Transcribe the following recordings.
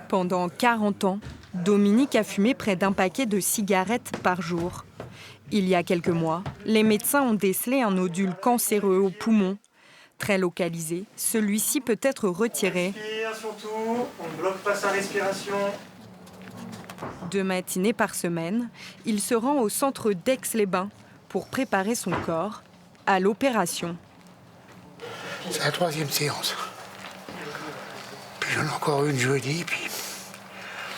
Pendant 40 ans, Dominique a fumé près d'1 paquet de cigarettes par jour. Il y a quelques mois, les médecins ont décelé un nodule cancéreux au poumon. Très localisé, celui-ci peut être retiré. Respire surtout, on ne bloque pas sa respiration. 2 matinées par semaine, il se rend au centre d'Aix-les-Bains pour préparer son corps à l'opération. C'est la 3e séance. Puis j'en ai encore une jeudi, puis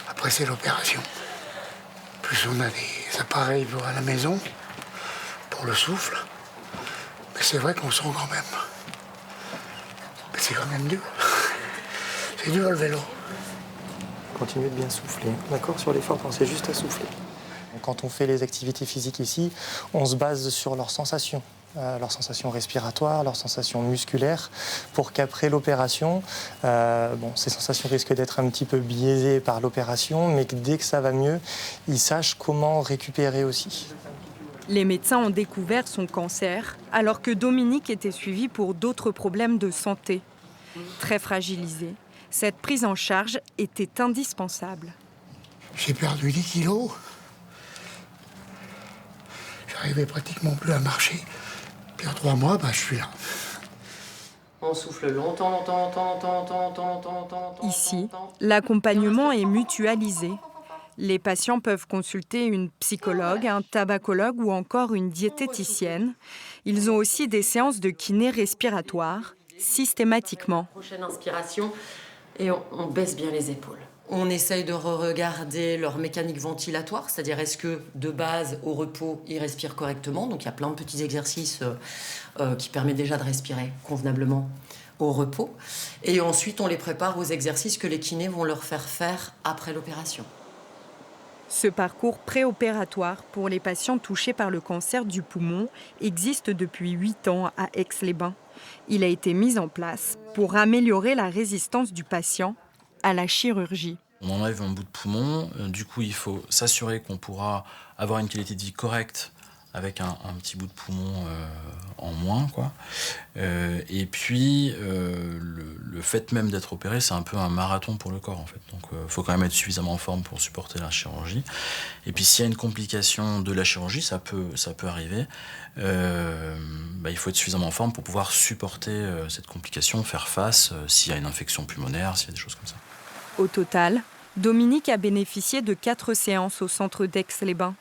après c'est l'opération. Plus on a des appareils à la maison pour le souffle. Mais c'est vrai qu'on sent quand même. Mais c'est quand même dur. C'est dur le vélo. Continuez de bien souffler, d'accord, sur l'effort, pensez juste à souffler. Quand on fait les activités physiques ici, on se base sur leurs sensations respiratoires, leurs sensations musculaires, pour qu'après l'opération, ces sensations risquent d'être un petit peu biaisées par l'opération, mais que dès que ça va mieux, ils sachent comment récupérer aussi. Les médecins ont découvert son cancer alors que Dominique était suivi pour d'autres problèmes de santé. Très fragilisé, cette prise en charge était indispensable. J'ai perdu 10 kilos. J'arrivais pratiquement plus à marcher. Puis en 3 mois, je suis là. On souffle longtemps. Ici, l'accompagnement est mutualisé. Les patients peuvent consulter une psychologue, un tabacologue ou encore une diététicienne. Ils ont aussi des séances de kiné respiratoire, systématiquement. Prochaine inspiration, et on baisse bien les épaules. On essaye de regarder leur mécanique ventilatoire, c'est-à-dire est-ce que de base, au repos, ils respirent correctement. Donc il y a plein de petits exercices qui permettent déjà de respirer convenablement au repos. Et ensuite, on les prépare aux exercices que les kinés vont leur faire faire après l'opération. Ce parcours préopératoire pour les patients touchés par le cancer du poumon existe depuis 8 ans à Aix-les-Bains. Il a été mis en place pour améliorer la résistance du patient à la chirurgie. On enlève un bout de poumon, du coup il faut s'assurer qu'on pourra avoir une qualité de vie correcte avec un petit bout de poumon en moins, quoi. Et puis le fait même d'être opéré, c'est un peu un marathon pour le corps en fait. Donc il faut quand même être suffisamment en forme pour supporter la chirurgie. Et puis s'il y a une complication de la chirurgie, ça peut arriver. Il faut être suffisamment en forme pour pouvoir supporter cette complication, faire face s'il y a une infection pulmonaire, s'il y a des choses comme ça. Au total, Dominique a bénéficié de 4 séances au centre d'Aix-les-Bains.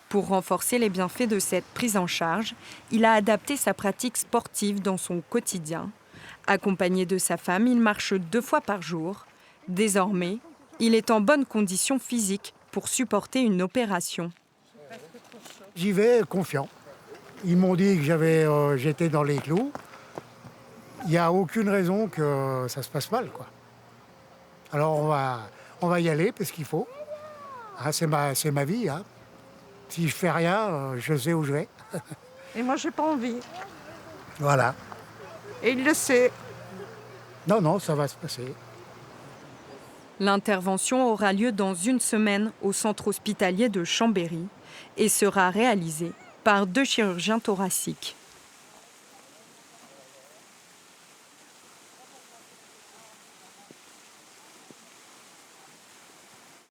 Pour renforcer les bienfaits de cette prise en charge, il a adapté sa pratique sportive dans son quotidien. Accompagné de sa femme, il marche 2 fois par jour. Désormais, il est en bonne condition physique pour supporter une opération. J'y vais confiant. Ils m'ont dit que j'étais dans les clous. Il n'y a aucune raison que ça se passe mal, quoi. Alors on va y aller parce qu'il faut. C'est ma vie. Si je fais rien, je sais où je vais. Et moi, j'ai pas envie. Voilà. Et il le sait. Non, ça va se passer. L'intervention aura lieu dans 1 semaine au centre hospitalier de Chambéry et sera réalisée par 2 chirurgiens thoraciques.